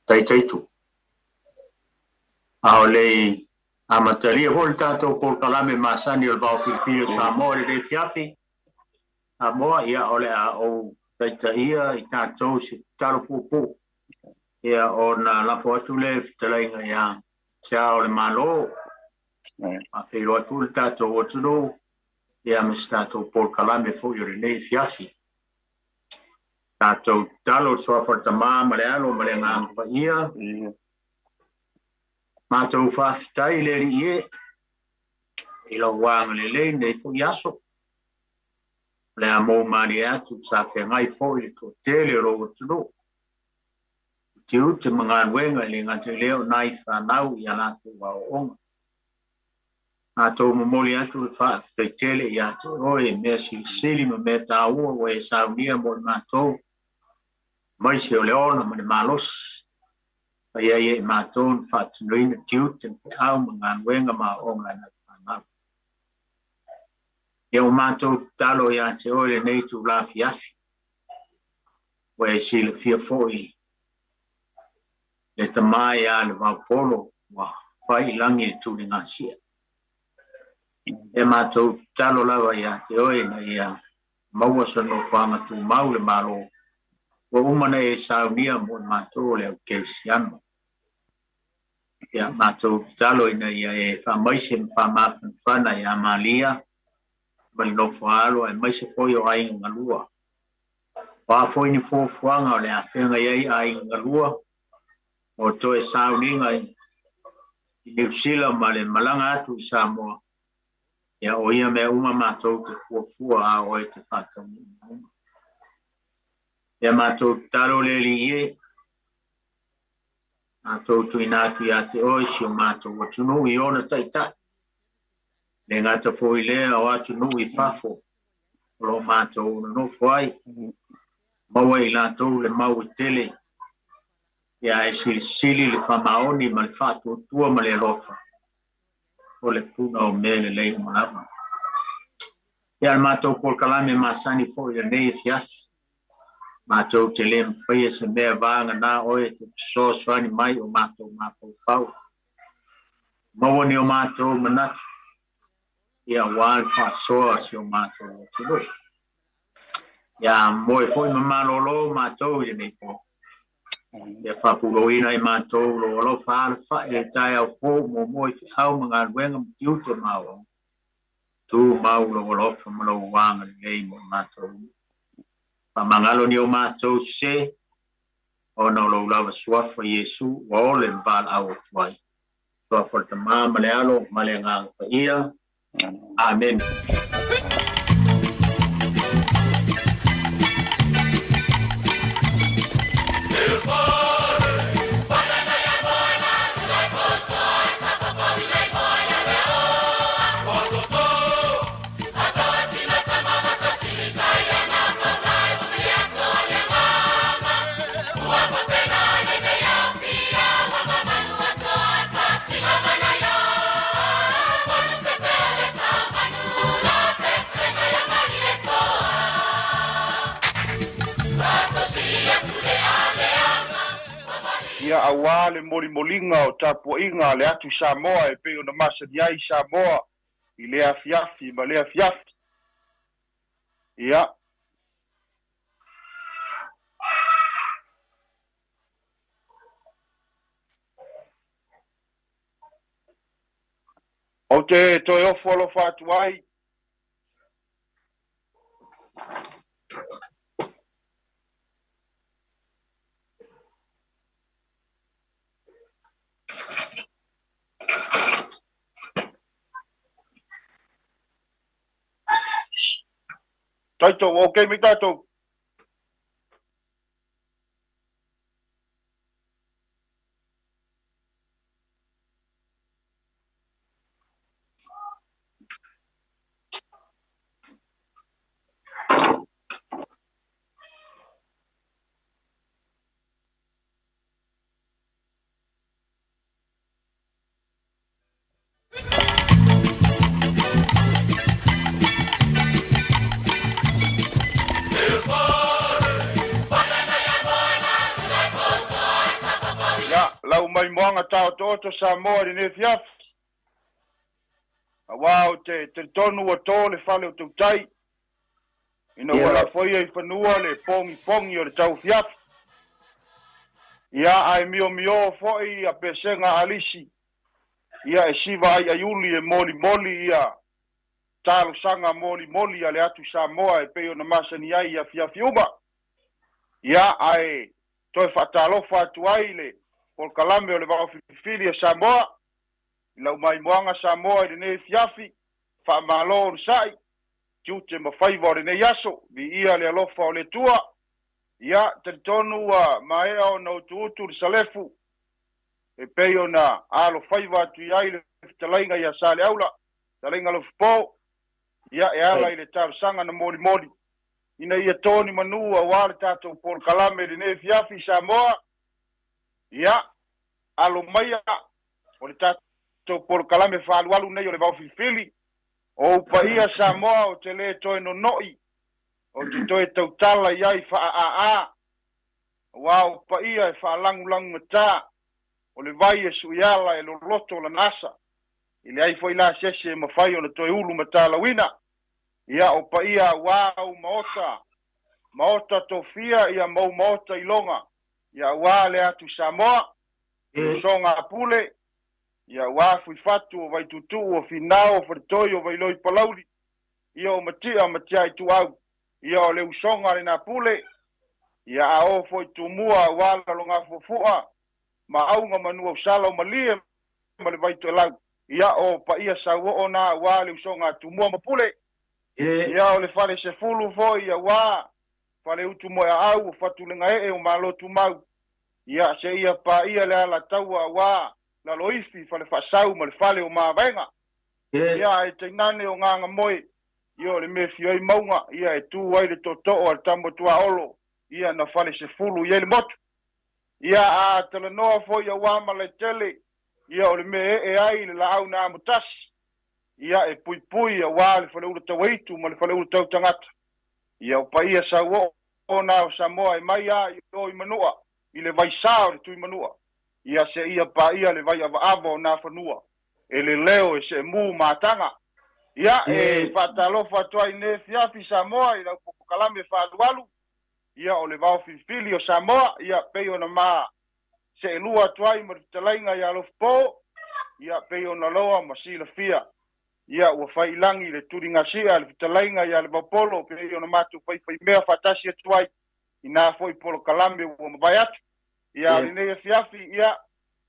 taitaitu. Aole amatalia volta to por kalame masani o Vaofilifili Samoa le fiafi. Samoa ia ole a o taitaia I tātou se talo pupu. Ia o na lafo atu le fitalainga ia Seao'omālō. A Peilua fulu tātou o tunu. Ia mas tātou por kalame fo i le fiafi. Tātou talo soa whatamā malealo male ngāngpa ia. Mātou whawhitai le ri ie. Ilo wānga le lei nei fo iaso. Le a mō mani atu sa whengai fo I le tō tele ro tunu. Te ute mga nuenga le ngate leo nai whanau I alato wa o onga. Mātou momoli atu le whawhitai tele I ate oe mea silisili ma mea tāua wa e saunia mo mātou. Mai se o leona ma le malos. Ia ia I mātou whātunuina tiute n whiau mga nuenga ma onga na whanau. Ia o mātou talo ia te oe nei tu la fiafi. Wa e sila fia foi. Le tamai a Levaopolo wa whai langi le tūri ngasia. E mātou talo lawa ia te oe na ia maua sa no whanga tu mau le malo. Wa umana e saunia mo mātou le au kelsiano. Ia mātou talo ina ia e whamaise mwhamafan whana ia malia. Mali no whaalo e maise foi o ai ngalua. Wa foi ni fuanga o le a whenga iei ai ngalua. O toe sauninga I New Zealand ma le malanga atu I Samoa. Ia o ia mea uma mātou te fuafua a oe te whātau. Ia mātou taro le li ie. Mātou tuinatu ia te oe si o mātou o tunu I ona taitai. Le ngata fōi lea o atu nu I whafo. Lo mātou no whai. Maua I lātou le mau I tele. Ia e sili le whamaoni ma le whātua tua ma le lofa. O le puna o mele lei malawa. Ia le mātou por kalame masani fōi le nei fiasi. Mātou te le mwhia se mea vānga nā oe te sōswani mai o mātou mawhau. Maua ni o mātou manatu. Ia wāle whasoa si o mātou o tunu. Ia moe fōi mamalolo mātou I le nei po. Ia whapuloina I mātou lo alo whaala whae e tai au fō mo moe whiau mga ruenga mtiuta mau. Tu mau lo alofa malo wanga nei mo mātou. Pamangalo ni o mātou se. Ona lo lava suafa Yesu wa ole mval au tuai. Suafa ta maa male alo male ngang pa ia. Amen. Ia awa le molinga o tapuinga le atu Samoa e peo na masa diai Samoa I le afiafi ma le afiafi. Ia. O te toi ofo lo fatu ai. Taito, okay, mi taito. lau mai moanga tau to Samoa ni ne fiafi. Wow, te tonu o tō le whale o tautai. Ina wala whaia I whanua le pongi o le tau fiafi. Ia ai mio foi a pesenga alisi. Ia e siva ai ayuli e moli ia. Talo sanga moli ale atu Samoa e peo na masani ai ia fiafiuma. Ia ai toi whatalofa atu ai le Pol Kalame o le Vaofilifili a Samoa. Lau mai moanga Samoa I ne fiafi. Faasamoa on sai. Tiute mawhaiva o ne yaso. Vi ia le alofa o le tua. Ia tonu maea o na utu le salefu. E peo na alo whaiva atu iai le talainga ia sale aula. Talainga Lofipo. Ia e ala I le tarsanga na moli. Ina ia toni manua wale tatou Pol Kalame le ne fiafi Samoa. Ia alo maia o le tatou Pol Kalame whaalualu nei o le Vaofilifili. O upa ia Samoa o te le toe no noi. O te toe tautala iai wha Wa upa ia e whaalangu mata. O le vai e suiala e lo loto la nasa. I le ai foi la sese e mawhai o le toe ulu mata lawina. Ia upa ia wau maota tofia ia mau maota ilonga. Ia wale atu Samoa. Songa apule. Ia wafu fatu o vai tutu o finao o fatoi o vai loi palauri. Ia o matia I tuau. Ia o le usonga le na pule. Ia a o foi tumua wala longa fofua. Ma aunga manua usala o malie ma le vai tuelau. Ia o pa ia sawo o na wale usonga tumua mapule. Ia o le fale se fulu foi ia wa. Fale utumo ya au fatu le ngae o malo tumau. Ia se ia pa ia le ala taua wa. Na loifi fale fasau ma le fale o mavenga. Ia e te nane o nganga moe. Ia le mefi ai maunga. Ia e tu ai le toto o al tambo tua olo. Ia na fale se fulu ia le motu. Ia a tala noa fo ia wama le tele. Ia o le me e ai le lau na amutasi. Ia e pui ia wa le fale ula tawaitu ma le fale ula tau tangata. Ia o pa ia sa o na o Samoa e mai a I o I manua. I le vai sao le tui manua. Ia se ia pa ia le vai ava na fanua. E le leo e se mu matanga. Ia e fatalofa toai ne fiafi Samoa I la Pol Kalame whaalualu. Ia o le Vaofilifili o Samoa. Ia peo na ma se lua toai ma talainga ia Lofipo. Ia peo na loa ma sila fia. Ia ua whailangi le turingasia le talainga ia Levaopolo. Peo na matu whai mea fatasi atuai. Ina foi Pol Kalame ua mawai atu. Ia le ne fiafi ia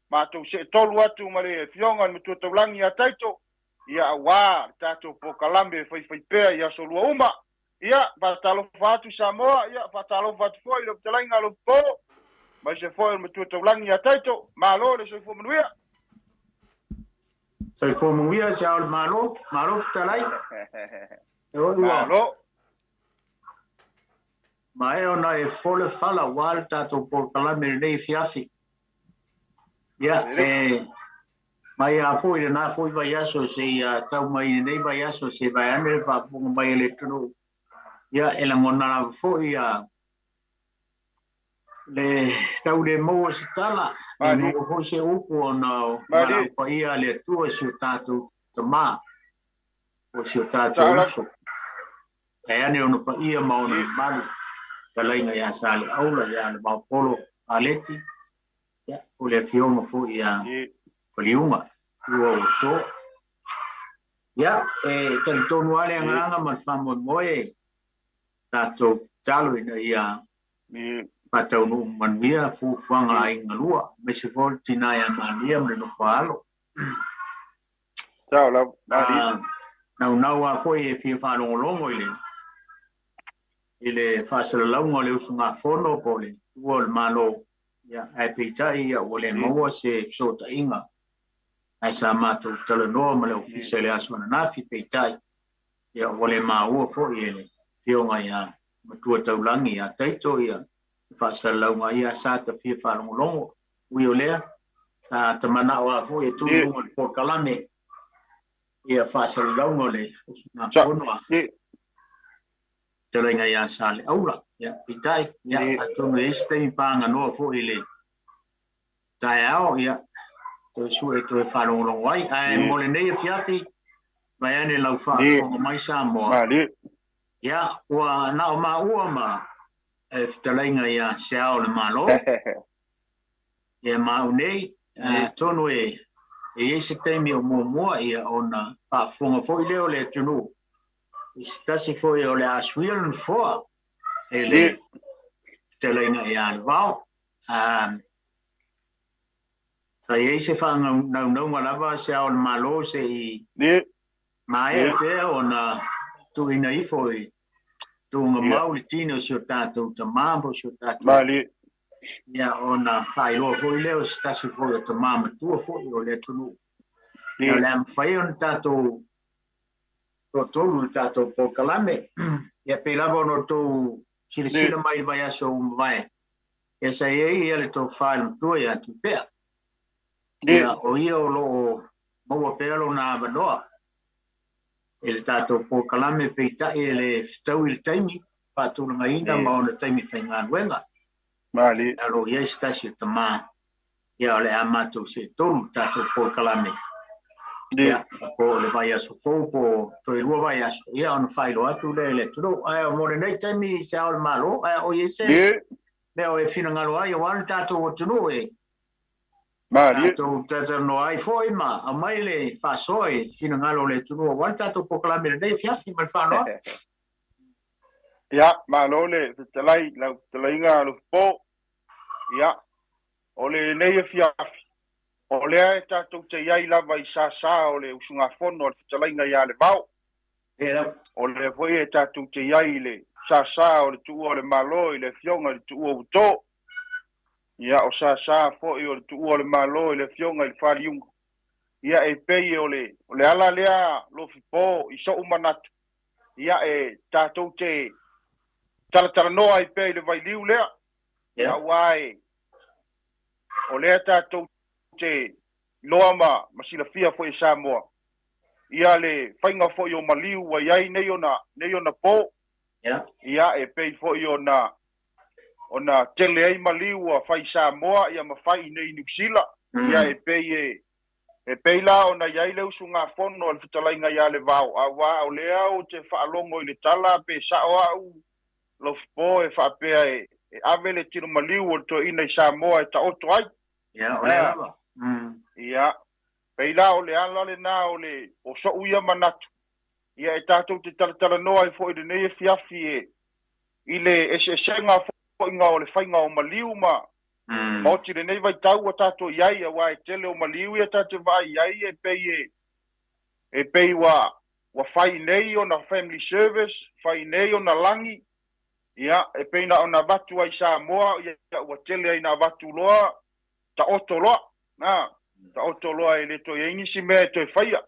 matou se tolu atu ma le fionga le matua taulangi a taito. Ia wa tatou Pol Kalame fai pea ia solua uma. Ia fatalofa atu Samoa. Ia fatalofa atu foi le talainga Lofipo. Mai se foi le matua taulangi a taito. Malo le soifo manuia. Soifo manuia se au le malo fitalai. Malo. Mae ona e fole fala wal tatou Pol Kalame nei fiafi. Ia mai a foi le na foi vai aso se ia tau mai nei vai aso se vai ane fa funga mai le tunu. Ia e la ngona la foi ia le tau le mo se tala e mo foi se upu ona mara pa ia le tua se tatou tama o se tatou uso. E ane ona pa ia mauna malu. Talainga ia sale aula ia le Vaofilifili Paleti. Ya, o le fionga fo ia Faliuga ua o to. Ya, tali tonu ale anganga ma famo moe tatou talo ina ia patau no manuia fu fanga ai ngalua me se fo tina ia mania me no falo. Tau la nau a foi e fia fa longo ile fasala launga le usunga fono pole ua malo. Ya, ai peitai ia o le maua se sota inga. Ai sa mātou talanoa ma le ofisa le aso na nafi peitai. Ia o le maua fo i ele. Fionga ia matua taulangi ia taito ia. Whaasalaunga ia sa ta fia whalongolongo. Ui o lea. Sa tamana o a fo i tūlunga le Pol Kalame. Ia whaasalaunga le ngā ponoa. Talainga ia sale aula. Ia pitai. Ia atonu este i panga noa fo i le tai ao ia to su e to fa lo wai ai mo le nei fiafi mai ane lau fa ko mai Samoa ia wa na ma ua ma e fitalinga ia Seao'omālō ia ma unei tonu e se taimi o mua ia ona fa fonga foi leo le tunu stasi foi o le aswiel fo ele fitalinga ia vao sa ye se fa no lava Seao'omālō se i mai pe ona tu ina I foi tu mau tino so tato tamambo so tato ia ona failo foi leo stasi foi o tamama tu foi o le tunu ia le fai on tato tolu tato po kalame ia pe lava no tu sila mai vai aso vai esa ia le to file tu ia tu pe ia o ia o lo mo pe lo na vanoa ele tato po kalame pe ta ele tau il taimi pa tu nga ina ma ona taimi fainga wenga mali alo ia stasi tama ia le amato se tolu tato po kalame ia po le vai aso fopo to Peilua vai aso ia on failo atu le tu ai mo nei taimi Seao'omālō ai o yese me o e fina ngalo ai o al tato tu no e mali tato no ai foi ma a mai le fasoi fina ngalo le tu no wal tato po kalame le nei fiafi mal fa no ia malo le telai la telainga Lofipo ia o le nei fiafi o le tato te iai lava I sa o le usunga fono le telainga ia le vau o le foi e tato te iai le sa o le tu o le malo I le fionga le tu o to ia o sa fo I o le tu o le malo I le fionga I Faliuga ia e pei o le ala lea Lofipo I so umanatu ia e tato te tala noa I pei le vailiu lea ia wai o lea tato te loa ma silafia fo I Samoa ia le fainga fo I o maliu wa iai nei ona po ia e pei fo I ona tele ai maliu a fai Samoa ia ma fai nei New Zealand ia e pei la ona iai le usunga fono al fitalainga ia le vau a wa o lea o te whaalongo I le tala pe sao au Lofipo e whaapea e ave le tino maliu o to ina I Samoa e ta oto ai ia o le lava ia pei la o le ala le na o so uia manatu ia e tatou te talatala noa I fo I le nei fiafi I le esenga fo inga o le whainga o maliu ma oti le nei vai tau a tatou iai a wa e tele o maliu ia tatou vai iai e pei wa whai nei o na family service whai nei o na langi ia e pei na o na watu ai Samoa ia ua tele ai na watu loa ta oto loa ta oto loa e le to ingisi mea to whaia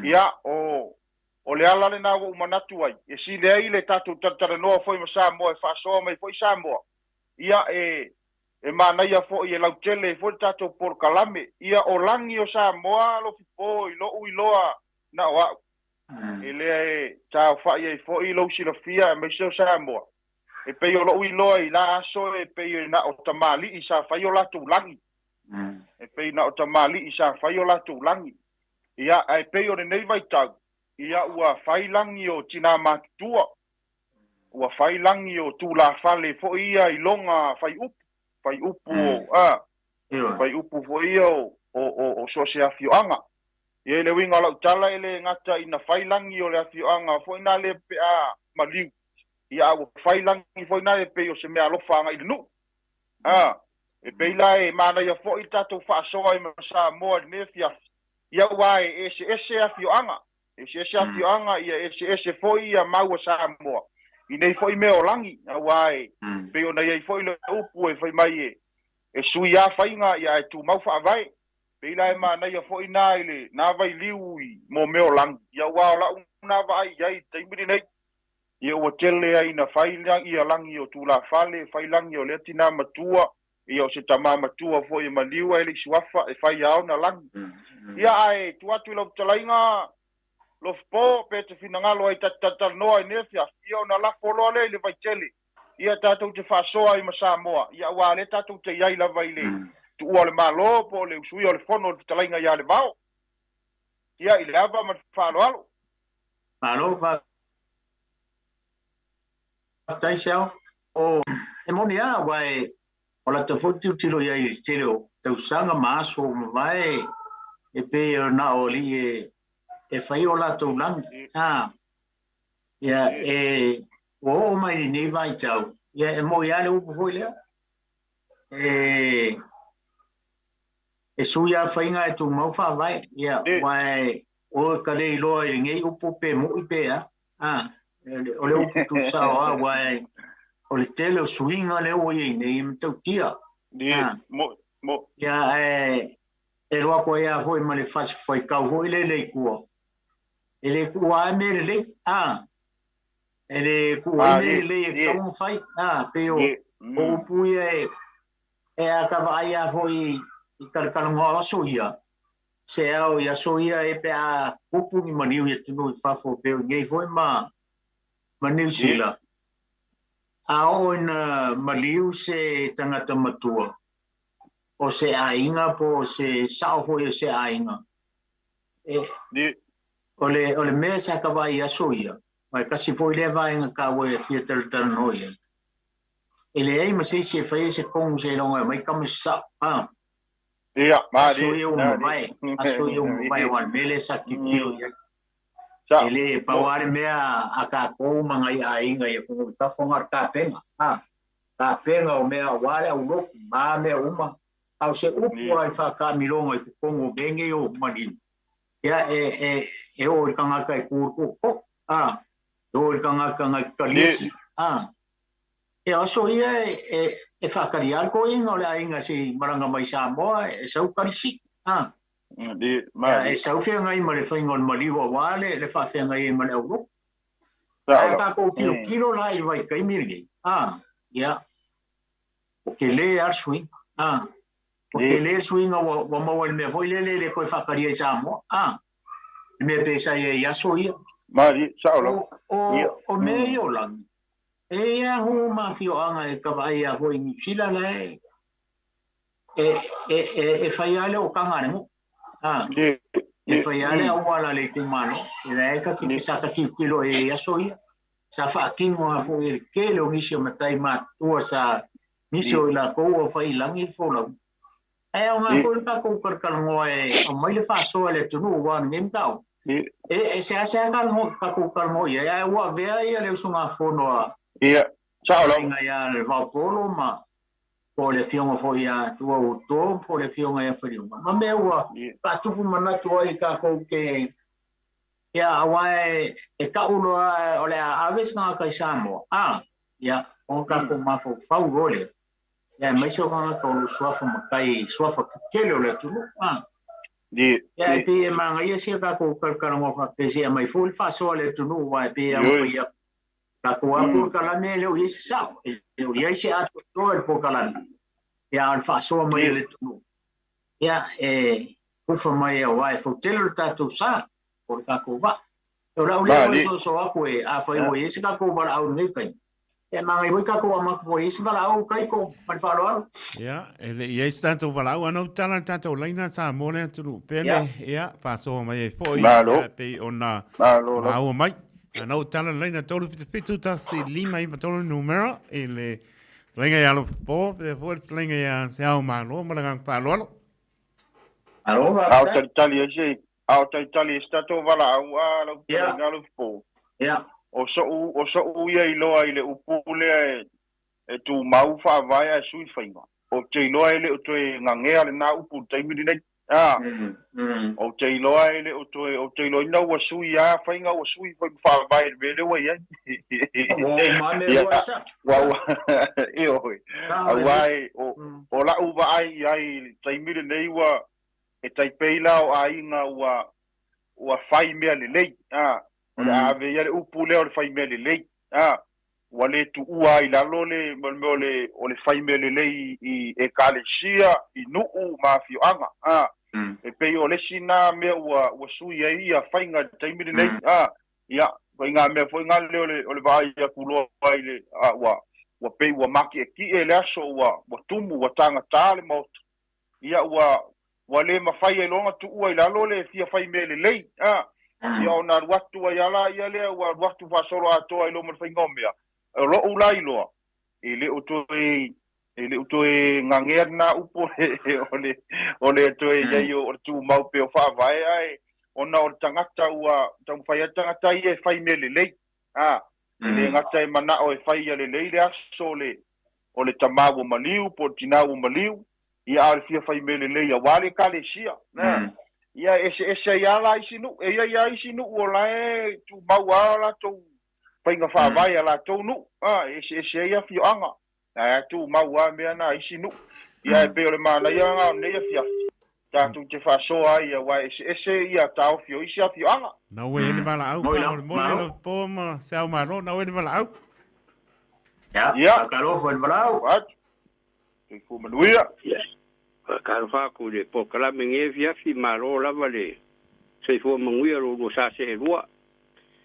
ia o le ala le na wa umanatu ai e si le ai le tatou taratara noa foi ma Samoa e whaasoa mai foi Samoa ia e manaia foi e lau tele foi tatou por kalame ia o langi o Samoa Lofipo I lo loa na wa e le tau whaia e foi lo silafia e meiseo Samoa e pei o lo loa I la aso e pei na o tamali I sa whai o latu langi e pei na o tamali I sa whai o latu langi ia e pei o nei vai tau ia ua whai langi o tina matua ua whai langi o tu la fale fo ia I longa whai upu whai upu fo ia o so se afioanga ia le winga lau tala ele ngata ina whai langi o le afioanga fo ina le pe a maliu ia ua whai langi fo ina le pe o se mea lofanga I lunu e peila e mana ia fo I tatou whaasoa I ma Samoa ne fiafi ia wai ese afioanga ese afioanga ia ese fo ia mau Samoa I nei fo I mea o langi a wai pe ona ia fo I le upu e fai mai e sui a whainga ia e tu mau whaavai peila e mana ia fo I na ile na vai liu I mo mea o langi ia wao la una vai ia I taimiri nei ia ua tele ai na whai ia langi o tu la fale whai langi o le tina matua ia o se tama matua fo I maliu e le suafa e whai au na langi ia ai tuatu I lau talainga Lofipo pe te finangalo ai tatanoa I nefia ia o na lafo loa le vai tele ia tatou te whaasoa I ma Samoa ia wa le tatou te iai lava I le tu o le malo po le usui o le fono le talainga ia le vao ia i le ava ma whaaloalo Malo va tai sia o e moni a wai o la te fotu tilo ia i tilo te usanga maso vai e pe na oli e fai o la tu lang ia o mai ni vai tau ia e mo ia le upu foi le e suia fainga e tu mau fa vai ia wai o ka le lo i ngai upu pe mo i pe o le upu tu sa wai o le tele o swinga le o i nei mtau tia mo ia e roa ko ia foi ma le fasi foi kau foi le kua ele kua me le ele kua me le kau fai pe o upu ia e a ka vai a foi i kalkalonga soia se au ia soia e pe a upu ni maniu ia tunu i fafo pe ngai foi ma New Zealand a o na maliu se tangata matua o se ainga po se sao foi se ainga o le mesa ka vai a soia mai kasi foi le vai nga ka we fiatal tal noia ele ai ma se fai se kong se longa mai kam sa ia ma soia o mai a soia o mai wan mele sa kilo ia ele pauare mea a ka ko mangai ainga ia ko sa fonga ka penga ka penga o mea wale au no ma me uma au se upu ai fa ka milonga i kongo benge o mani ia e o kanga kai kurku ko o kanga kalisi e aso ia e fa karial ko inga le ainga si maranga mai Samoa e sau karisi e sau fia ngai ma le whaingon maliwa wale le wha fia ngai ma le auro e ka ko kilo la i vai kai mirgi ia o ke le ar swing o ke le swing wa mawa me foi le ko whakaria i Samoa me pesa ia so ia mari saolo o me yo lang e ia hu ma fio anga e ka vai a foi ni fila le e faiale o kangare mo e faiale au ala le kumano e la ka ki saka ki kilo e aso ia sa fa kingo a foi ke lo misio matai ma tua sa misio la ko o fai langi fola e ona ko ka ko per kalmo e o mai le fa so le tunu wa ngem tau e se asa kalmo ka ko kalmo ia wa vea ia le sunga fono ia saolo nga ia le Levaopolo ma po le fionga foi a tua o to po le fionga ia Faliuga ma me ua pa tupu mana tua i ka ko ke ia wai e ka ulo o le aves nga ka Samoa ia on ka ko ma fo fau role ia mai so nga ko suafa makai suafa kele le tulu ia pe manga ia se ka ko kalkala mo fa pe se mai full fa so le tulu wai pe ia ka ko apur kala me le o isa le o ia se ato to el por kala ia al fa so mai le tulu ia ufa mai wai fo telo tatu sa por ka ko va o la o so ako a fa o ia se ka ko ba au nei kai e manga i ka ko ma ko ia se ba au kai ko man fa lo ia ele ia stanto ba au no tala tato laina sa mo le tulu pele ia fa so mai foi pe ona au mai no tala laina tolu pitu ta si lima i tolu numero ele lenga ya lo po de for lenga ya Seao'omālō ma lang pa lo au tali stato vala au lo lo po o so ia i loa i le upule e tu mau fa vai a sui fainga o te loa i le o te ngangea le na upu taimi nei o te loa i le o te loa ina wa sui a fainga o sui fa vai le vele wa ia wa io awai o la uva ai taimi nei wa e tai peila o ainga wa fai mea le lei a ave ia le upu le o le fai mea le lei wa le tu ua i lalo le o le fai mea le lei e kalesia i nuu mafioanga e pei o le sina mea ua sui ai ia fainga taimiri nei ia fainga mea fainga le o le vai ia kuloa ai le wa pei ua maki e ki e le aso ua tumu ua tanga tā le mauta ia ua le mafai ai longa tuua i lalo le fia fai me lelei ia ona ruatu ai ala ia lea ua ruatu faasolo atoa i lo malfaigomea o lo ulai loa e le utoe ngangea na upo ole toe ia o tu mau pe o faavae ai ona o tangata ua tamfai tangata ia fai me lelei le ngata e mana o e fai ia lelei le aso o le tamaua maliu po tinaua maliu ia al fia fai me lelei a wale kalesia ia ese ia la isinu ia isinu o la tu mau ala tu painga faavae ala tu nu ese ia fioanga tu mau me na isinu ia e pe o le mana ia ne ia fia tu te fasoa ia wa ese ia tau fio isia fioanga na we ni bala au mo le po ma Seao'omālō na we ni bala au ya karo fo bala au te fu manuia ka fa ku le po kala mengi via fi malo la vale se fu manguia lo sa se lua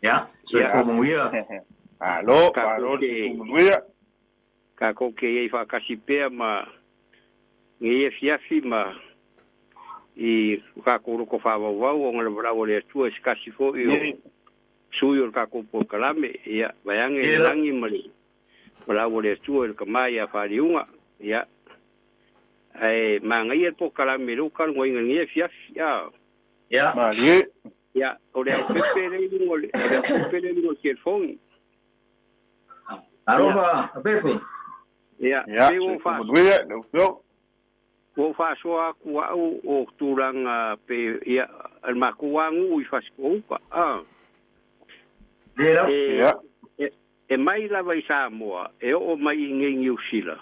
ya se fu manguia alo te fu manuia ka ko ke e fa kasi pe ma ngi fi ma i ka ko fa wa o ngale bra o le tu es kasi fo i suyo ka ko po kala me ya bayange langi mali bra o le tu el kamaya Faliuga ya ai mangai po kala me lo kan ngoi ngi ya mali ya o le pepere ngo telefon arova pepe ya o fa manuia no o Faasamoa o turanga pe ia al makuangu i faskopa e mai lava i Samoa e o mai ngi usila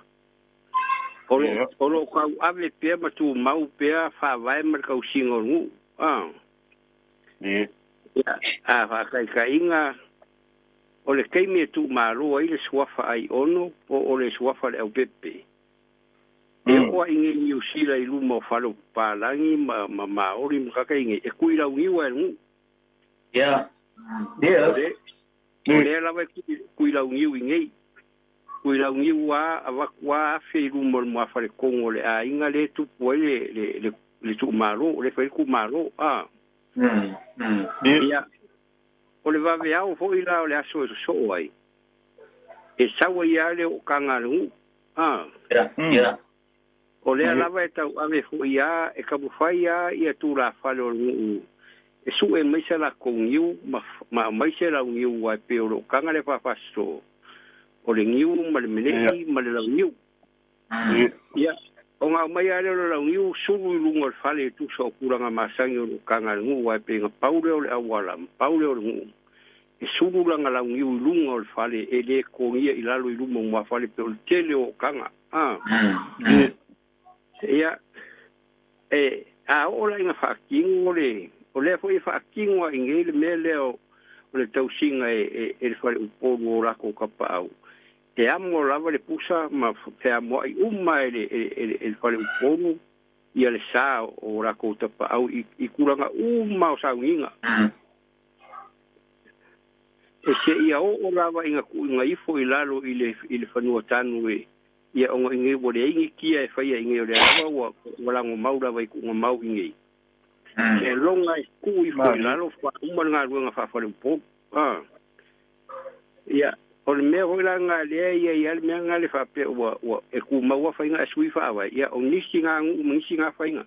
o ka ave pe ma tu mau pe fa vai mar ka usingo ngu fa kai inga o le keimi tu malo ai le swafa ai ono o le swafa le pepe e o inge ni usila i lumo falo palangi ma ori mkaka inge e kuila ungiwa ngu le la vai kuila ungiwa inge kuila ungiwa avakwa fe lumo mo afale kongo le a inga le tu poe le tu malo le fe ku malo o le vave au fo ila o le aso so ai e sawa ia le o kanga ngu o le lava e tau ave fo ia e kabufai ia tu la falo ngu e su e maise la kongiu ma maise la ngiu wa pe o kanga le fafasto o le ngiu ma le menei ma le la ngiu ia o nga mai ale la ngiu su lungo fale tu so kuranga masangi o kanga ngu wa pe nga paule o le awala paule o ngu e su langa la ngiu lungo fale e le kongia ilalo ilumo mo fale pe o tele o kanga ia a ola inga whaakingo o le fo i whaakingo a ingele mele o le tausinga e whare upolu o rako kapau e amo lava le pusa ma pea moa i e whare upolu ia le sā o rako tapau i kuranga o saunginga e se ia o lava inga ifo i lalo i le whanua tanu ia onga inge wole inge kia e whaia inge o le awa wala ngo maura vai ku ngo mau inge e longa e ku i fo lalo fa umar ngā ruanga whawhare upo ia o le mea hoila ngā lea ia le mea ngā le whape e ku maua whainga e sui whawa ia o nisi ngā nisi ngā whainga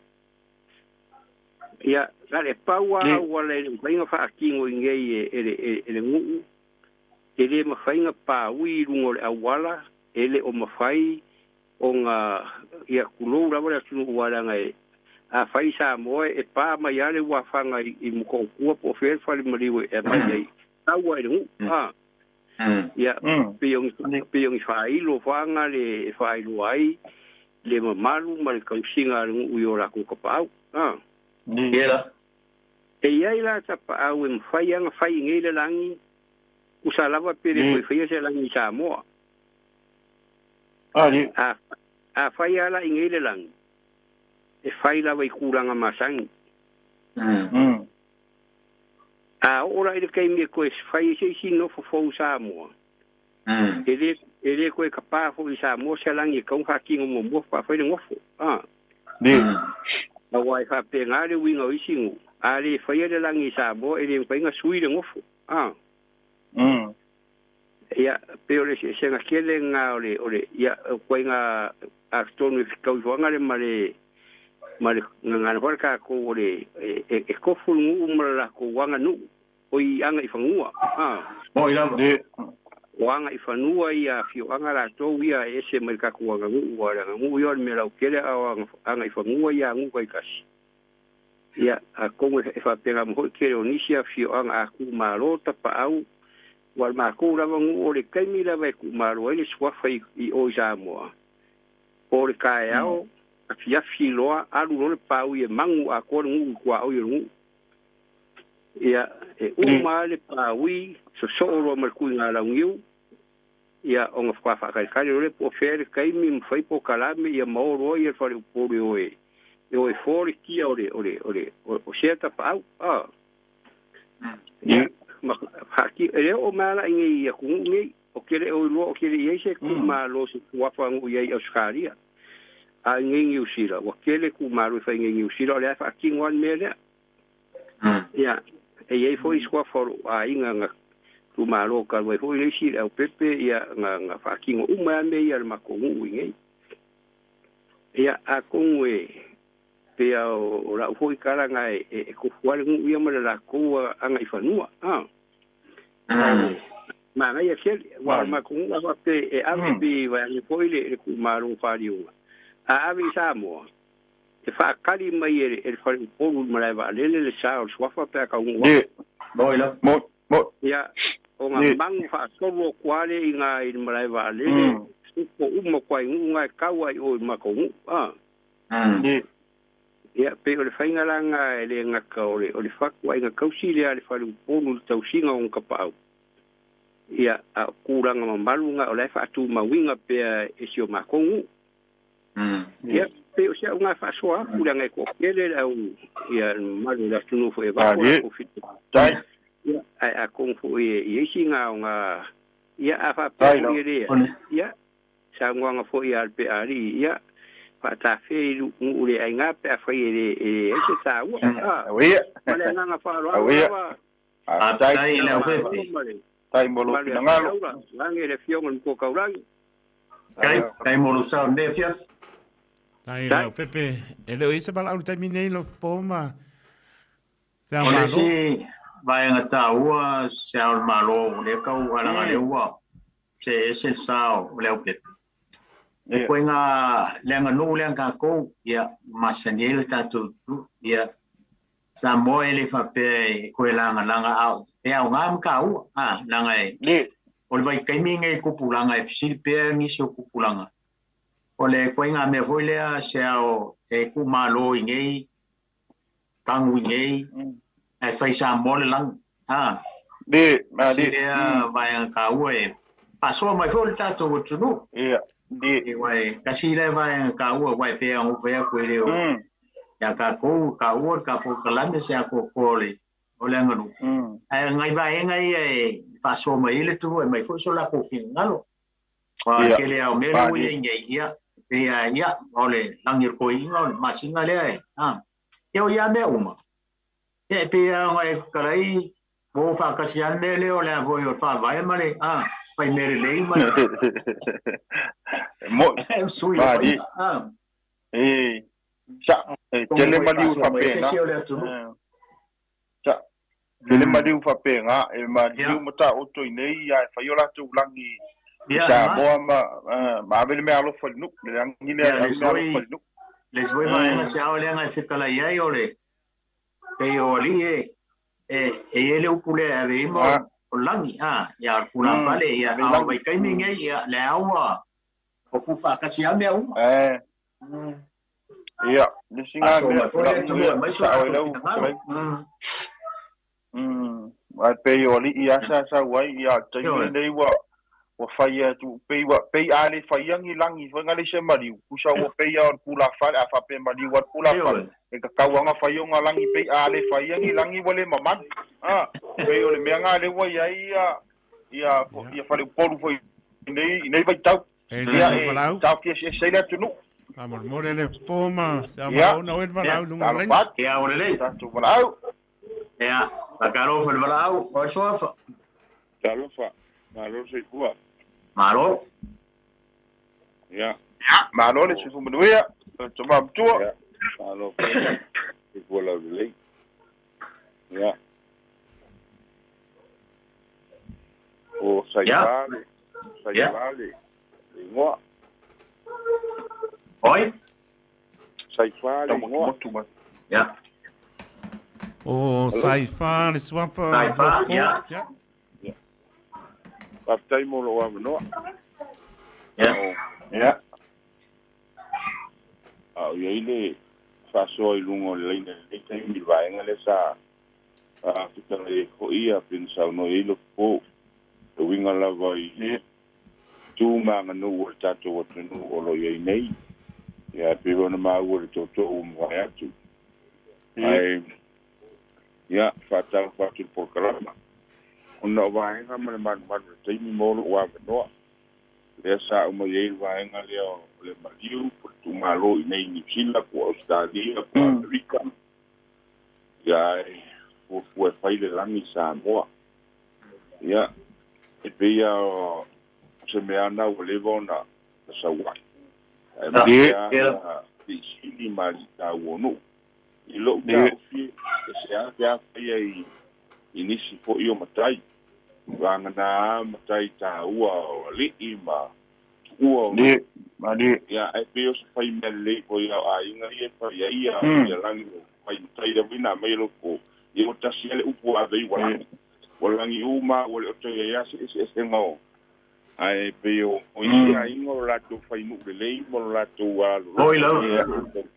ia la le paua wala e whainga whaakingo inge e le ngu e le ma whainga pā ui rungo le awala ele o mafai o nga ia kulou lava le atunu uaranga e a fai Samoa e pā mai ale ua whanga i mukokua po wheel whale mariwe e mai ai tau ai rungu ia peongi whailo whanga le whailo ai le mamalu ma le kausinga rungu ui o lako kapau e iai la tapa au e mawhai anga whai ngele langi usa lava pere koe whaia se langi Samoa a whai ala i ngele langi e whai lawa i kuranga masangi a ora i le keimia koe whai se isi nofo fau Samoa e le koe ka pāfo i Samoa se langi e kaunga kingo mo mua whai le ngofo Awai fa pe ngale winga isingu. Ale faya de langi Samoa ele painga sui de ngofu. Ya pero se nga kele nga ole ya painga astonu fikau wanga le male ngana ka ko ole e ko fulu umala ko wanga nu oi anga ifangua Moi la de wanga ifanua ia fio anga la to ia ese merka ko wanga wala ngu yo me la kele anga ifangua ia ngu kai kasi ia a ko e fa pega mo kele onisia fio anga aku malota pa au wal ma ko la ngu ole kai mi la ku malo ele swa fai I o Samoa ole kai au afia filoa alu le pau ia mangu a ko ngu kwa au ngu ia uma le paui so ro mer ku ngala ngiu ia onga fa kai le po fer kai mi foi po kalame ia mo ia fa le po e for ki ole o seta pau ia ma haki ele o mala ngi ia ku ngi o kele o lo o kele ia se ku malo se wa fa ngu ia australia a ngi usira o kele ku malo fa ngi usira le fa ki ngwan mele ia e foi sua for a inga tu malo ka we foi le si au pepe ia nga fa kingo uma me ia ma ko ngi ia a kongwe pe o la foi kala nga e ko fual ngu ia ma la ko anga ifanua ma nga ia sel wa ma ko nga pe e ave bi wa ni foi le ku malo Faliuga a ave Samoa e fa kali mai e Faliuga ma va le sa o swafa pe ka un Moi la mo ya o nga mang fa solo kwale inga I malai va le ko uma kwai nga kawa o makongu ya pe o le fainga langa le nga ka o le fa kwai nga kausi le ale falu ponu tausinga on kapau ya a kuranga mamalunga o le fa tu mawinga pe e sio makongu ya pe o sia nga fa soa kuranga ko kele au ya malu la tunu fo e va ko fit dai ya a kong fu ye singa nga ya a fa pe ya sa nga fo ya pe ari ya pa ta fe u le nga pe fa ye e se ta wa we le nga fa lo a dai la pe tai molo ngalo nge le fiong ko ka urang kai molo sa ne fia tai la pepe ele o isa bala uta minei lo poma Samoa vai ngata ua Seao'omālō le ka ua le ua se sao le pe e ko nga lenga no lenga ko ia masanel tatu ia Samoa ele fa pe ko langa out e au ngam ka ua langa e o vai kaiming e kupulanga e fisipe ni so kupulanga o le ko nga me foi le Seao e Kumalo ingei tangu ingei ai fai Samoa le lang de ma de vai ka ue paso mai foi tato tunu de vai kasi le vai ka ue vai pe au fe ko le ya ka ko ka ue ka po kalame se ko kole o le nganu ai ngai vai ngai e paso mai le tu mai foi so la ko fingalo wa ke le au me lo ye ngai ya pe ya ole langir ko inga masinga le yo ya me uma e pe ngai karai mo fa kasian me le o le voi o fa vai male fai me le male mo sui sa tele mali fa pe sa tele mali fa pe nga e mali mata o to nei ya fa yo la tu langi sa mo ma vele me alo fa nu le ngi le les voi mai se ao le ngai fikala ia ole e oli ele upule ave mo langi ya kuna fale ya au vai kai minge ya le awa o ku fa kasi ame au ya de singa me mai so ai pe oli ya sa wai ya tai nei wa fai tu pe ale fai ngi langi fa ngale se mari ku sa o pe ya pula fa fa pe mari wa pula fa e ka kawanga fai nga langi pe ale fai ngi langi wole maman pe ole me nga le wa ya fa le polu foi nei vai tau ya tau que se le tu Amor morele poma, sama una wet para un lain. Ya ole. Tanto para. Ya, la caro fue para o sofa. Talofa, malo se kuat. Malo. Ya, malo le se fumuia. Coba tua. Malo. Igual lei. Ya. O saibale. Saibale. Ngoa. Oi? Saibale ngoa. Ya. Oh, saifa, le swapa. Saifa, ya. Papai mo lo wa no. Ya. Ya. Ya ile faso i lungo le le tai mi vai ngale sa. Kita le ko ia pensau no ile po. To winga la vai. Tu ma no wo tato wo tunu o lo ye nei. Ya pe bona ma wo to mo ya tu. Ai ya fatal fatul por kalama. Ona vai nga man tai mi mo lo wa no. Le sa o mo ye vai nga le Faliuga tu malo nei ni China ko Australia ko America. Ya o fue fai de langi Samoa. Ya e pe ya se me ana o levona sa wa. Ya di mali ta wono. I lo ka fi se ya ai inisi fo io matai. Wanga na matai ta ua li ima. Ua mani ya ai pe o fai mele ko ya ai nga ye pa ya ya langi fai tai da vina mai lo ko. I o tasiele upu a vei walangi uma wale o te ya se ngao. Ai pe o ia ingo lato fai nu de lei mo lato wa lo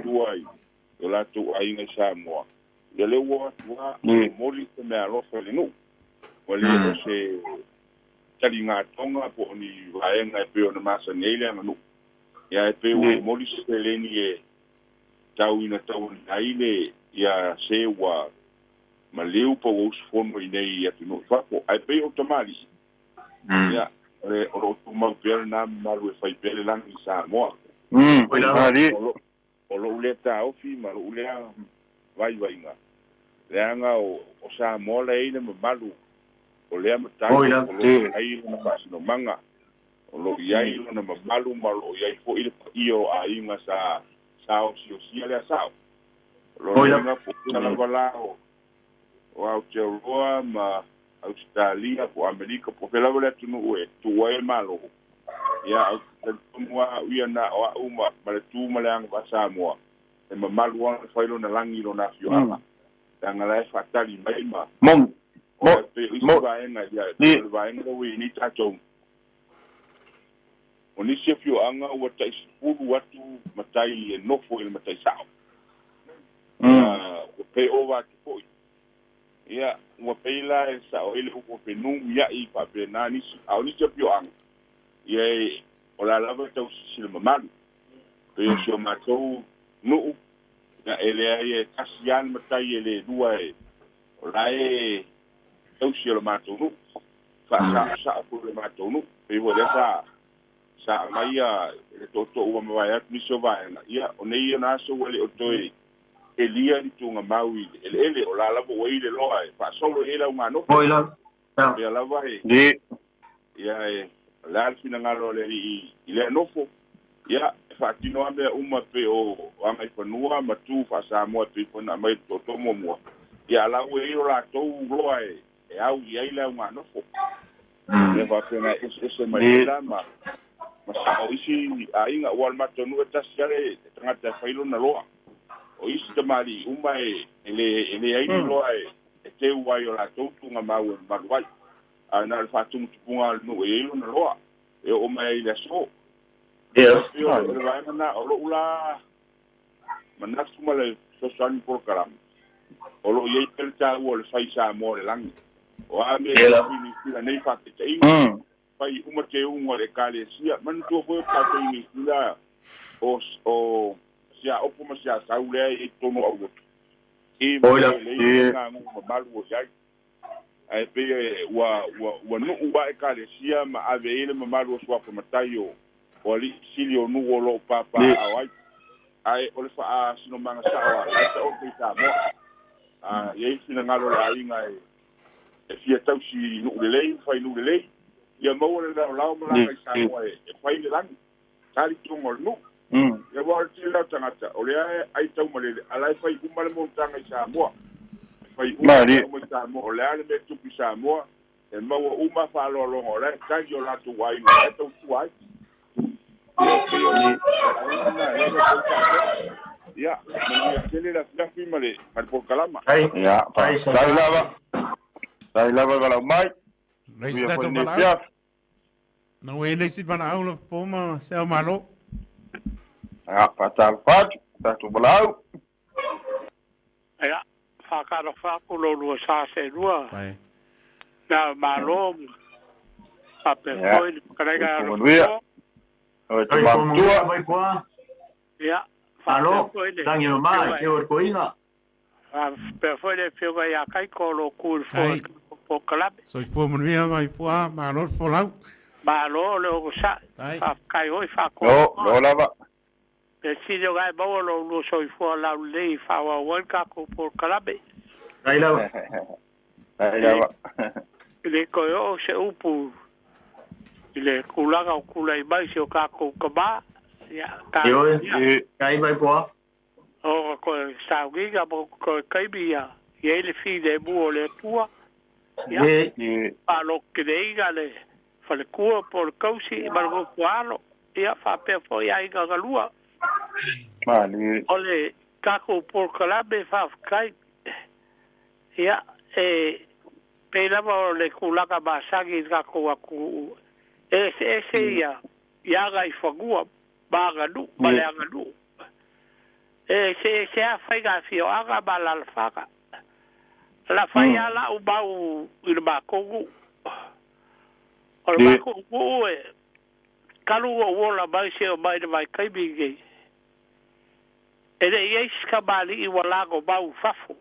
tuai o lato ai ngai Samoa ya le wa moli te me alo fai nu wale o se tali nga tonga po ni vai ngai pe o na masa nele anu ya pe o moli se le ni e tau ai le ya se wa maleu po os fono nei ya tu fa po ai pe o tamali ya o mau pele na malu e fai pele lang i Samoa. O lo ule ta ofi ma lo ule vai nga. Leanga o Samoa le ina malu. O lea matai o lo ai na pasino manga. O lo iai na malu ma lo iai fo ile io a inga sa o si le sao. Lo nga po na bala o Aotearoa ma Australia po Amerika po pela wala tunu e tuai malo ya tumwa ia na o uma male tu malang ba Samoa e malu wa failo na langi lo na fioama tanga la fatali mai ma mo ba nga ya ba nga we ni tato oni se fioanga o tai fu watu matai e no fo il matai sao pe over to ya mo peila e sa o ile ko penu ya I pa penani a oni se pio ang ye o la lava tau sil mamanu pe so matou no na ele ai kasian matai ele dua e o la e tau sil matou no fa sa ko le matou no pe wo sa mai ya to o ma ya mi so va ya o nei na so wele o toi Elia ni tunga maui ele o la lava o ile loa fa solo ele uma no Oila. Ya lava e ya la fina ngalo le ile nofo ya fa tino ame uma pe o anga fanua matu fa Samoa pe pona mai to mo mo ya la o ile la to loa e au ia ile uma nofo le va pena ese mai la ma sa o isi ainga wal matonu ta sale tangata failo na loa o isi tamari uma ele ai loa e te uai o la tautu nga mau maruai ana le fatu tupunga no e ilo na loa e o mai le so yes e o le vai na o lo ula manasu male so san por karam o lo ye pelta o le fai Samoa le lang o a me ni nei fa te fai uma te unga le kale sia man tu fo pa te ni la o sia opo ma sia saule e tono au e le nga mo malu o sai ai pe wa no wa e kale sia ma ave ele ma malu o swa matai o li silio no lo papa awai ai o le fa sino manga sawa la ta o ki Samoa ye sina ngalo la inga e fia tau si nu le lei fai nu le lei ia mo le la mala Samoa e fai le lang tali tungo nu ia wa ti la tangata o le ai tau male ala fai uma le montanga Samoa fai uma le Samoa o le ale me tu Samoa e mo uma fa lo o le ka yo la tu wai na tu wai ya me kele la firma le al por kalama ya sai lava gala mai Nei stato malao. No e nei si bana au po ma Seao'omālō. Ya fatal tatu malao. Ya fakaro fakulo lu sa se lua. Pai. Na malo. Ape foi carrega o te mamtua vai kwa ya alo dangi no mai ke o koinga pe foi le fiuga ya kai ko lo kul fo po club so i po mria vai poa ma lo fo lau ba lo lo sa fa kai oi fa ko lo lava pe si yo gai bo lo so i fo la le fa wa welka ko po club ai lava le ko yo se upu ile kulaga o kulai mai se o ka ko kaba ya ka yo kai vai poa o ko sa giga bo ko kai bia ye le fi de bu le tua ya pa lo que diga le fa le ku por causi margo kwalo ya fa pe fo ya iga galua mali ole ka ko por kalabe fa kai ya Peilua le kulaga ba sagi ka ko aku ese ya ga ifagua baga du balaga du se a fai ga fio aga balal faka la fai ala u ba u il ba ko gu o ba ko gu kalu o la ba se o ba de mai kai bi ge ele yes ka bali i wala go ba u fafu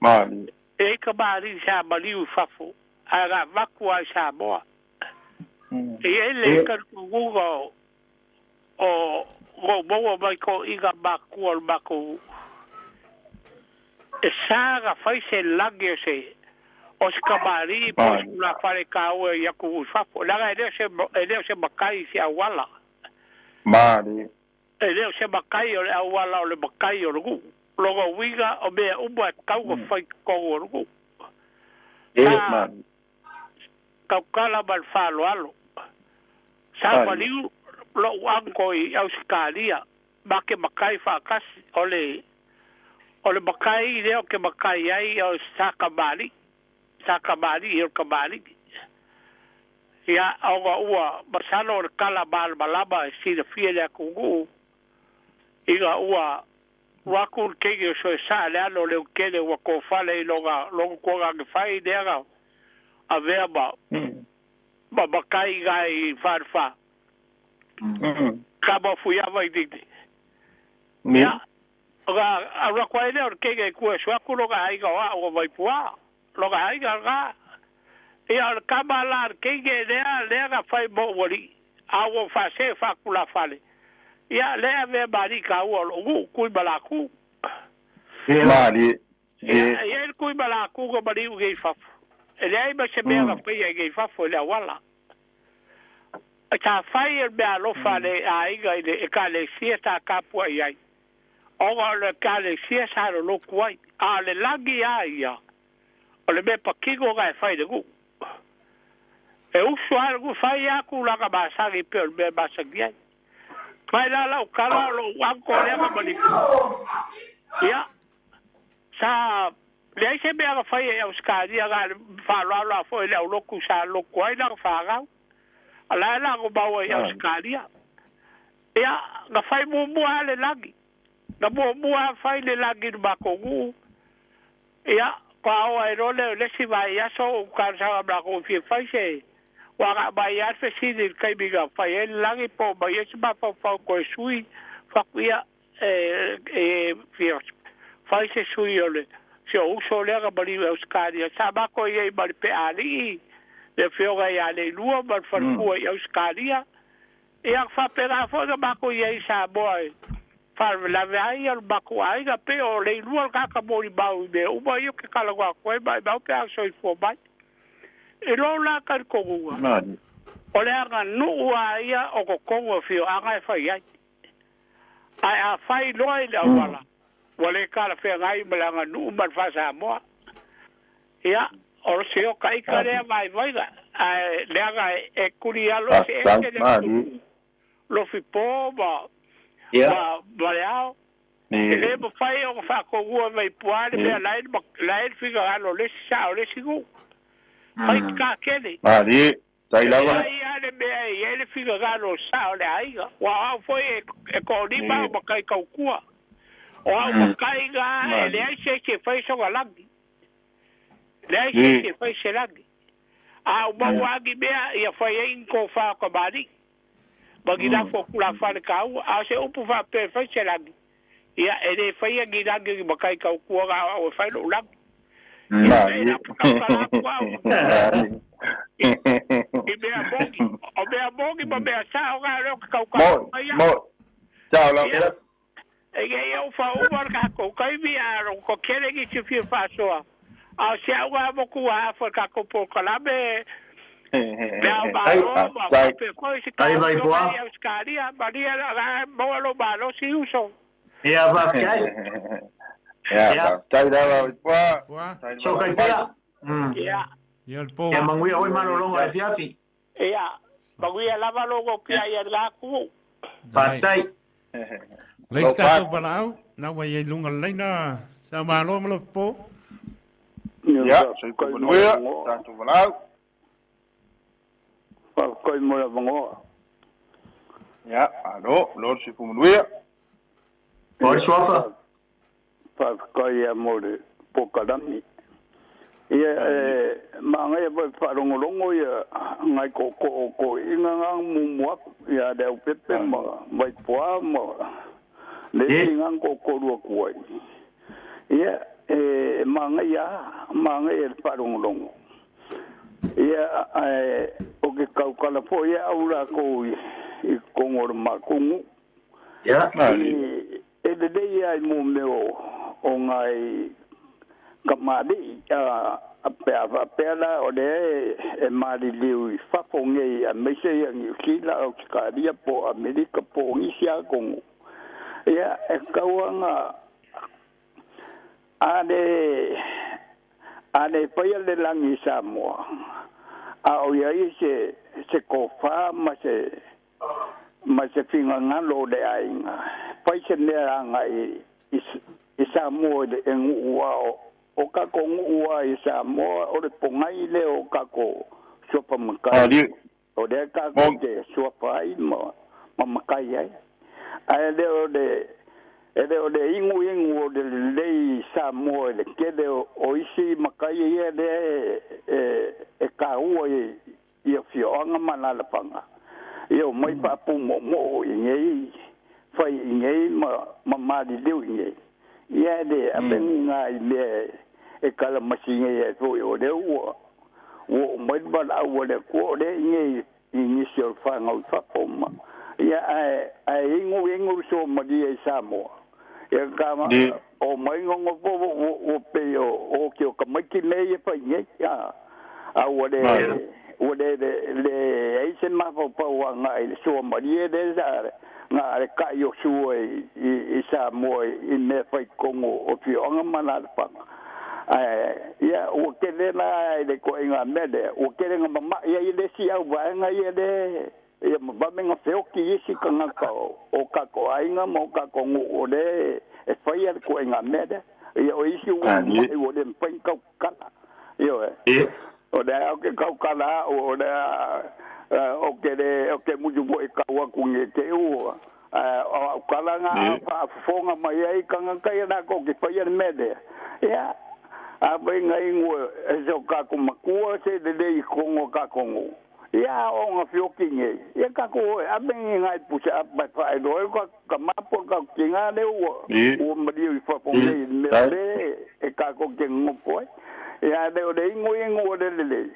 mali ka bali sa bali u fafu aga vakua Samoa ele ka kugo o bo mai ko iga baku al baku saga fai se lage se os kabari po la fare ka o ya ku fa la ele se bakai si awala mali ele se bakai o awala o le bakai o gu logo wiga o be o ba ka o fai ko o gu mali ka kala bal falo alo sa Faliu lo wango i Australia ba ke makai fa kas ole makai leo ke makai ai o sakabali o kabali ya ua basalo kala bal balaba si de fiele kugu iga ua wakul kege so sa le alo le kele wa ko fale logo ko ga fai dega avea ba makai gai farfa kaba fuya vai dite ya aga ara kwaile or kege ku so ku lo ga iga o vai pua lo ga iga ga ya kaba la kege le ga fai bo wori awo fa se fa kula fale ya le ave bari ka o lo ku balaku mali ya ku balaku go bari u ge fa ele ai ba se be ga pe ya ge fa fo la wala ta fai be alo fale ai ga e ka le sieta ka pu ai o le ka le sia sa lo kuai a le lagi ai ya o le be pa kigo ga fai de gu e u suar gu fai ya ku la ga ba sa gi pe be ba sa gi mai la o kala lo wan ko le ga bali ya sa le se be ga fai e uskadi ga fa lo fo le lo ku sa lo kuai la fa ga ala la go ba wa ya skalia ya ga fai mu ale lagi ga mu fai le lagi ba ko gu ya pa o ero le si va ya so ka sa ba ko fi fai se wa ga ba ya fe si de kai bi ga fai el lagi po ba ya ba fa ko sui fa ya fi fai se sui ole se o so le ga ba li skalia sa ba ko ye ba pe ali le fioga ya le lua ba farfua i Australia ia fa pera fo ga bako ia Samoa fa la vai al bako ai ga pe o le lua ka mori bau be o ba yo ke kala wa ko ba ba pe so i fo ba e lo la ka ko wa o le anga nu wa ia o ko ko fio anga fa ia ai a fai loi la wala wale kala fe ngai malanga nu man fa Samoa ia o se o kai kare mai vai ga ai le anga e kurialo se e Lofipo ba Baleao. Ele mo fai o fa ko ua mai puare pe lai figa alo le sa o le sigu. Fai ka kele. Ali, sai la wa. Ai ale me ele figa alo sa o le ai. Wa foi e ko ni ba mo kai ka kua. O mo kai ga ele ai se fai so galangi. Le ai se fai se langi. A o wa gi be ia fai in ko fa ko bari. Bagi la fo kula fa le kau a se upu fa pe fa se langi ia ele fa ia gi langi ba kai kau ku ga o fa lo langi be a bongi ba be a sa o ga lo kau kau mo ciao la mira e ge eu fa o ba ka ko kai vi a ro ko kele gi se fi fa so a se o ga mo ku a fa ka ko po kala be Ai vai boa. Ia va kai. Ia, tai da boa. So kai pia. Ia. Ia el po. Ia mangui oi malo longa e fiafi. Ia. Mangui lava logo pia ia la ku. Patai. Lei sta to palau, na wa ye lunga leina sa malo mo po. Ia, so ko nuia, sta to palau. Koi mo la vangoa. Ja, hallo, Lord Siāmoā. Pode swafa. Pa koi ya mo de pokalami. Ia manga ya pa longo ya ngai ko inga mu ya de pepe ma mai poa ma le inga ko ru ko. Ia manga ya pa longo. Ia o ke kaukala po ia aura ko I kongor makungu. Ia. E de dei ai mo meo o ngai kamari a pela o de e mari liu I fafonge a mese yang kila o karia po Amerika po ngisia kongu. Ia e kauanga ane paya le langi Samoa. A o ia se kofa ma se finga ngalo de ainga. Pai se neranga I Samoa de ngua o kako ngua I Samoa o de pongai le o kako sopa makai. O de kako de sopa ai ma makai ai. Ai de o de ingu o de lei Samoa de kede o isi makai ia de e kaua I fioanga manala panga. Ia mai papu mo ingei fai ingei ma mali leu ingei. Ia de abenga ile e kala masinga ia o de o mai bala o de ko de ingei initial fanga o fapoma. Ia ai ingu so madi Samoa. Ia kama o mai ngongo o pe o ke o kamaki nei e fai ingei ya. A o de le aise mapo pa nga I so marie de zare nga re ka yo suo I Samoa I me fai kongo o fionga manala pa ia o kele na de ko inga mede o kele nga mama ia ile si au va nga ia de ia ba menga feo ki isi kanga ka o ka ko ainga mo ka ko o de e fai ko inga mede ia o isi o de pai ka kala io o da o ke kaukala o da o ke muju bo e kaua kunge te o kala nga fa fonga mai ai kanga kai na ko ke fa yer mede ya a bai ngai ngo e so ka ko makua se de dei kongo ka kongo ya o nga fiokinge ya ka ko a bai ngai pusa ba fa do ka mapo ka kinga de o mari fa fonga mede e ka ko ke ngo ia de ingo de le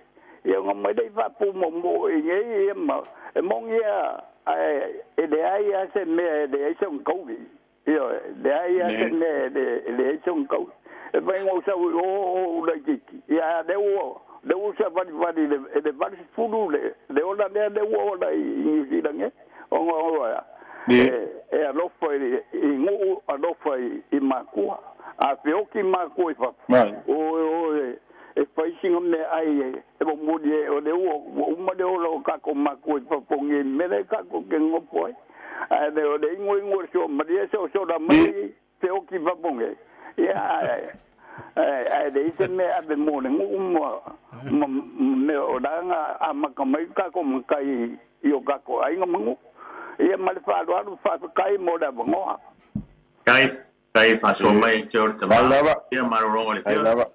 ia ngam mai dei va pu mo nge ma mongia ele ai se me de son kovi io le ai se me de son kovi e vai mo sa o la kiki ya de o sa vadi de vadi fulu de ola de o la i Zealand o ya e lo foi ngu a lo foi I makua a peoki makua fa o e fai singa me ai e mo mudi o de o mo de o lo ka ko makua fa pongi me de ka ko ke ngo poi a de o de ngo so ma de so da mai peoki fa pongi ya ai de se me a de mo ngu me o da nga a makamai ka ko kai io ka ko ai ngo ia malfa do fa kai mo da ngo kai fa so mai jor ta ia marongo le lava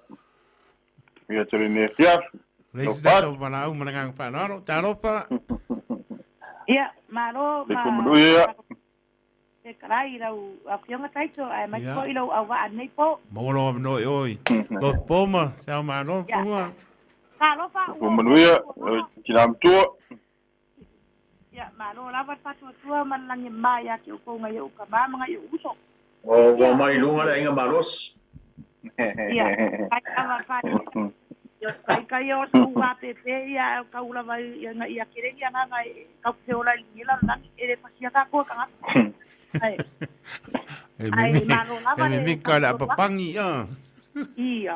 ia tele ne fia Leisi tau mana au manangang whanaro, tāropa. Ia, maro, ia. Te karai rau, a whionga taito, ai mai ko ilo au wa anei po. Mawalo av noi oi. Lofipo ma, Seao'omālō, pua. Tāropa. Kumanuia, kinam tua. Ia, maro, lava patua tua, manlangi mai a ki uko ngai uka mamanga i uso. O mai lunga le inga maros. Ia, kai lava patua. Yo kai o su wa pepe ia ka ula vai ia kere ia na ka se ola ila na ere pasia ka ko ka ai ai mi ka la papangi ia ia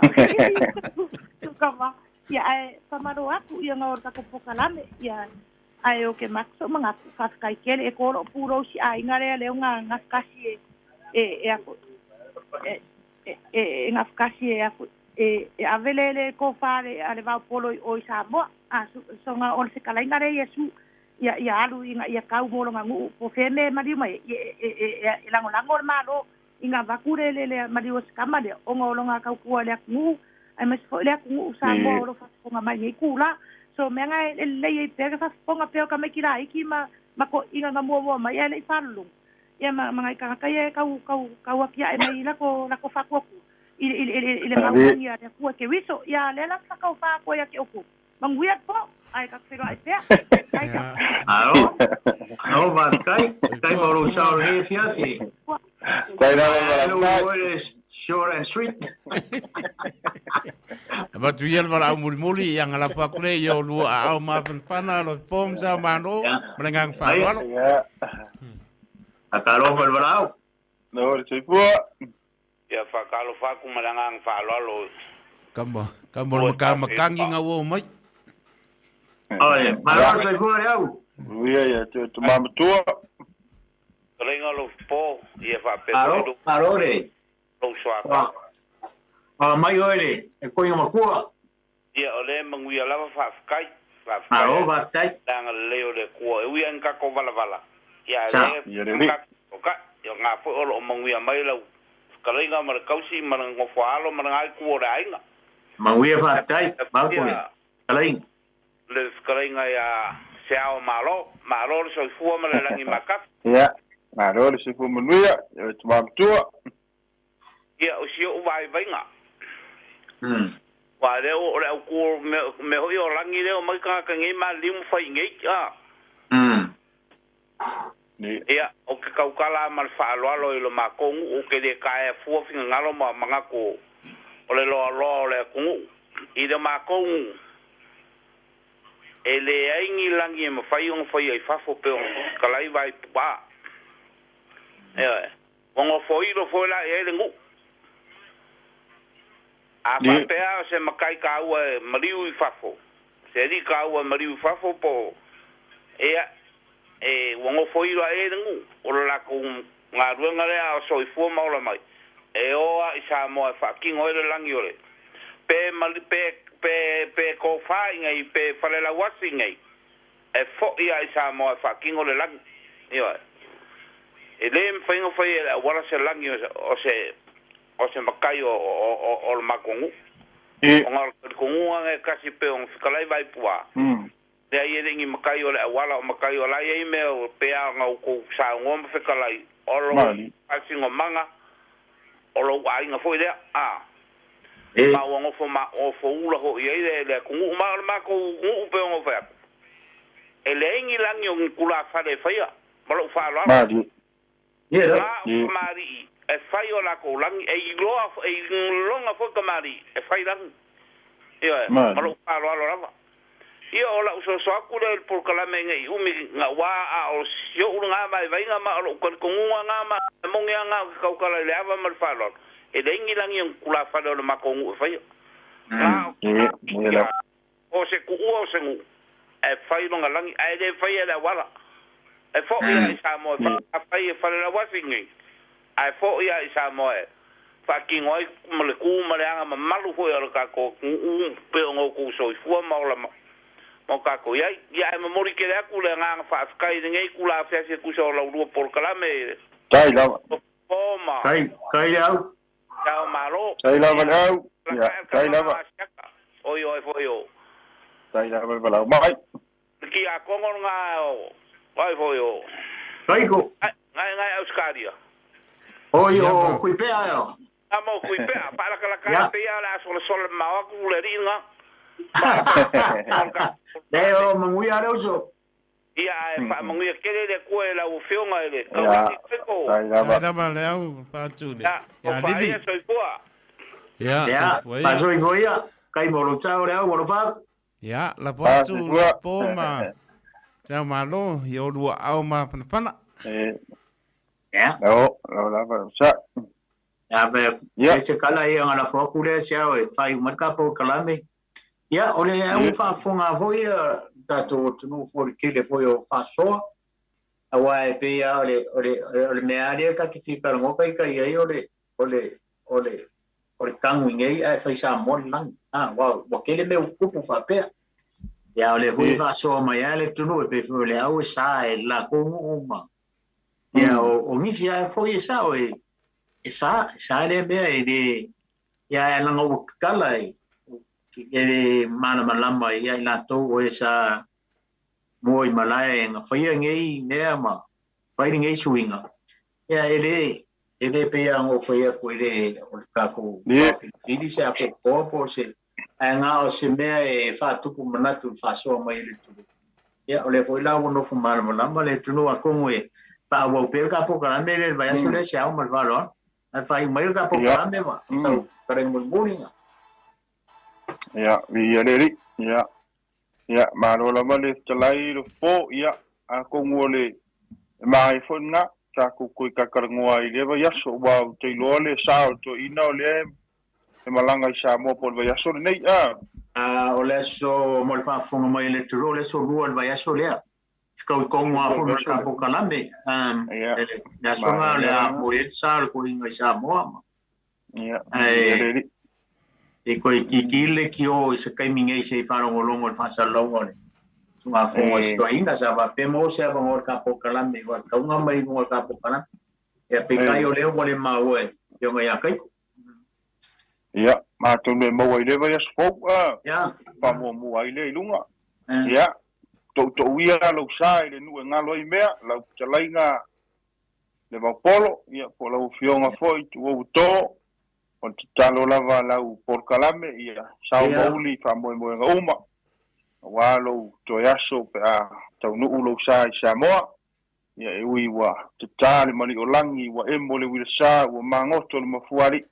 kama ia ai kamaro aku ia ngor ka ko pokalame ia ai o ke makso manga ka kai kele e ko puro si ai ngare le nga kasi e ako e nga kasi e ako e avelele ko fare a Levaopolo o Samoa a songa on se kalainga re Yesu ia alu ia kau molo ngu po feme mari mai e lango malo inga vakure le mari o skama de ongo longa kau ku le ngu ai mas fo le ngu Samoa lo fa nga mai kula so menga le e pega fa ponga peo ka mekira iki ma ko inga nga mo mai ele falu ia mangai ka kai kau akia e mai la ko fa ko ile mauangi a kua ke wiso ia lela sakau fa ko ia ke oku manguia po ai ka fero ai pea ai ka alo va kai mo sao le fiafi kai na short and sweet but tu ia wala muli yang ala pa kule yo lu au ma pana lo pom sa mano melengang fa wala akalo fa wala no se pu ia whakalo whaku marangang whalalo. Kamo makangi ngā wō mai. Oi, marao sai fua au. Ia, tu mamatua. Karinga Lofipo, ia whapeto. Aro re. Lo swaka. Mai oere, e koinga makua. Ia, ole manguia lava whawkai. Aro, whawkai. Nanga leo le kua, e uia nkako wala. Ia, le. Oka, ia ngā po olo o manguia mai lau. Kalinga mara kausi mara ngofalo mara ngai kuore ainga. Manguia whatai, maukuri. Kalinga. Le kalinga ya Seao'omālō, mālo le soifua mara langi makaf. Ia, mālo le soifua manuia, ia tumamtua. Ia o sio uvai vainga. Wa leo o le au kuo me hoi o langi leo mai kaka ngai ma limu fai ngai. Ia, o ke kaukala mal whaaloalo I lo makongu o ke le kae fuafinga ngalo ma mangako o le loa le kungu. I le makongu e le aingi langi e mawhai o mwhai ai fafo pe o kalai vai pua. Ia, ongo foiro foila e le ngu. A papea se makai ka ua mariu I fafo. Se di ka ua mariu fafo po ia wongo foiro e ngu o la ko nga ruanga le a so I fu maula mai e o a Siāmoā fa kingo e langi ole pe mal pe ko fa ngai pe fale la wasi ngai e fo ia Siāmoā fa kingo le langi io e le mfingo foi e wala se langi o se makai o le makongu o ngal kongu nga kasi pe on kalai vai pua le ai ringi makai o le wala o makai o lai e me o pea nga ko sa ngom fekalai o lo asingo manga o lo ai nga foi le ma o fo ula ho i le ku ma ko u pe o fa e lengi langi o kula fale faia malo fa lo mari e fai o la ko langi e longa fo kamari e fai lang malo fa lo lava ia ola uso so akule por kala menga umi nga wa a o sio nga mai vai nga ma o ko nga ma monge nga ka kala le ava mal fa lo e lengi langi o kula fale o ma ko fai o se ku o se ngu e fai longa langi ai le fai la wala e fo ia Samoa fa fai fa la wasingi ai fo ia Samoa fa ki ngoi mole ku male anga malu fo ia ka ko pe ngo ku so fu ma ola mo ka ko ia me mori ke la ku le nga fa skai ngai ku la fa se ku so la ru por kala me tai la poma kai Seao'omālō tai la ba tai la ba oi fo yo tai la ba mai ki a kongo nga vai fo yo kai ko ngai Australia oi kui pe ayo amo kui pe para kala pe ala sol ma ku le ringa Leo mangui ara uso ia fa mangui kele le ku la u fionga ele Sai ba leo pa tu le ya lili ya pasoi goia kai molo sao leo molo fa ya la pa tu la poma Seao'omālō yo lua au ma pana ya la ba sa ya be se kala ia ngala fo ku le sao e fai marka po kalame ya ole au fa fonga foi tato tunu for kile foi o faso awa e pe ya ole me area ka ki fica ngo kai kai ai ole tangu ngai ai fai sa mon lang wa kile me kupu fa pe ya ole foi faso ma ya le tunu e pe ole au sa e la ko uma ya o misi ai foi sa o e sa le be e ya la ngo kala ke mana malama ia la to o esa moi malai nga fai ngai ne ma fai ngai swinga ia ele pe ang o fai ko ele o ka ko Vaofilifili se a ko po se nga o se me e fa tu ku manatu fa so mai ele tu ia ole foi la no fu mana malama le tu no a ko e fa o pe ka po ka me le vai so le se au mal valo fai mai ka po ka me ma so para mulmuringa ya vi ya malo la male talai lo fo ya a ko ngole mai fona ta ku ka karngoa i le ya so wa te lo le sa to ina le e malanga Siāmoā por va ya so nei o le so mo fa fonga mai le tro le so ruo va ya so le ko ngwa fo ka po kalame ya so nga le mo le sa ko inga Siāmoā ya e ko ki o se kai mingai se fa longo fa sa longo le tunga fo sto inga sa va pe mo se va ngor ka po kalame wa ka nga mai ngor ka po kalame e pe kai o le mo le ma o yo nga ya kai ya ma to me mo ile va ya spo ya pa mo ai le lunga ya to ia lo sai le nu nga lo i mea la chalainga Levaopolo ya po lo fionga foi tu o to o talo lava lau por kalame ia Samoa fa mo nga uma wa lo to yaso pa tau no ulo sai Siāmoā ia e ui wa tali mali o langi wa emole wi sa wa mangoto le mafuari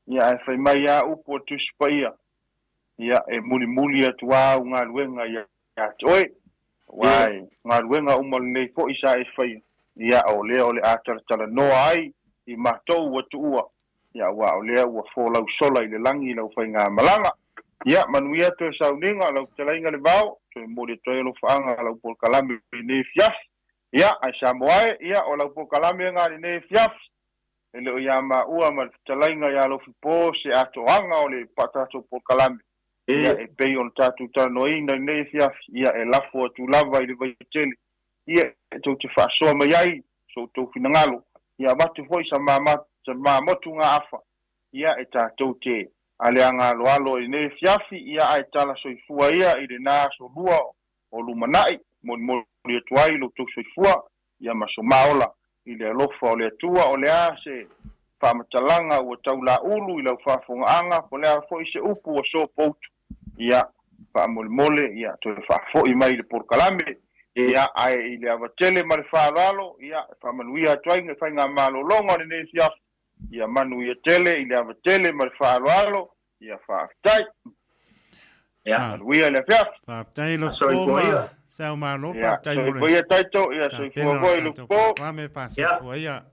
ia e fai mai a upo tu spaia ia e muli atua nga luenga ia oi wai nga luenga umole ko isa e fai ia ole atala no ai i matou wa tuua ya wa ole wa fola sola ile langi la fa nga malanga ya manuia to sauninga la telainga le bao to mo de to lo faanga la por kalame ne fiaf ya a Siāmoā ya o la por kalame nga ne fiaf ele o ya ma ua ma telainga ya Lofipo se atoanga ole patato por kalame ya e pe on tatu no ina ne fiaf ya e la fo tu lava ile vai tele ya to te fa so ma yai so to finangalo ya batu foi sa mama motu nga afa ia e tātou te aleanga alo i ne fiafi ia ai tala soifua ia i le nā so lua o lumanai mo le tuai lo tu soifua ia maso maola i le alofa o le atua o le a se whamatalanga ua taula ulu i lau whafongaanga po lea fo i se upu o so poutu ia whamole ia to whafo i mai le por kalame ia ai le avatele ma le whālalo, ia whamanuia tuainga whainga mālolonga ni nei fiaf, ia manuia tele i le avatele ma le whālalo, ia whaafitai. Ia. Manuia le fiaf. Whaafitai lo Soifoia. Samoa lo Ia, whaafitai mo le. soifoia taito, ia soifua voi lo po. Wame Faasamoa ia.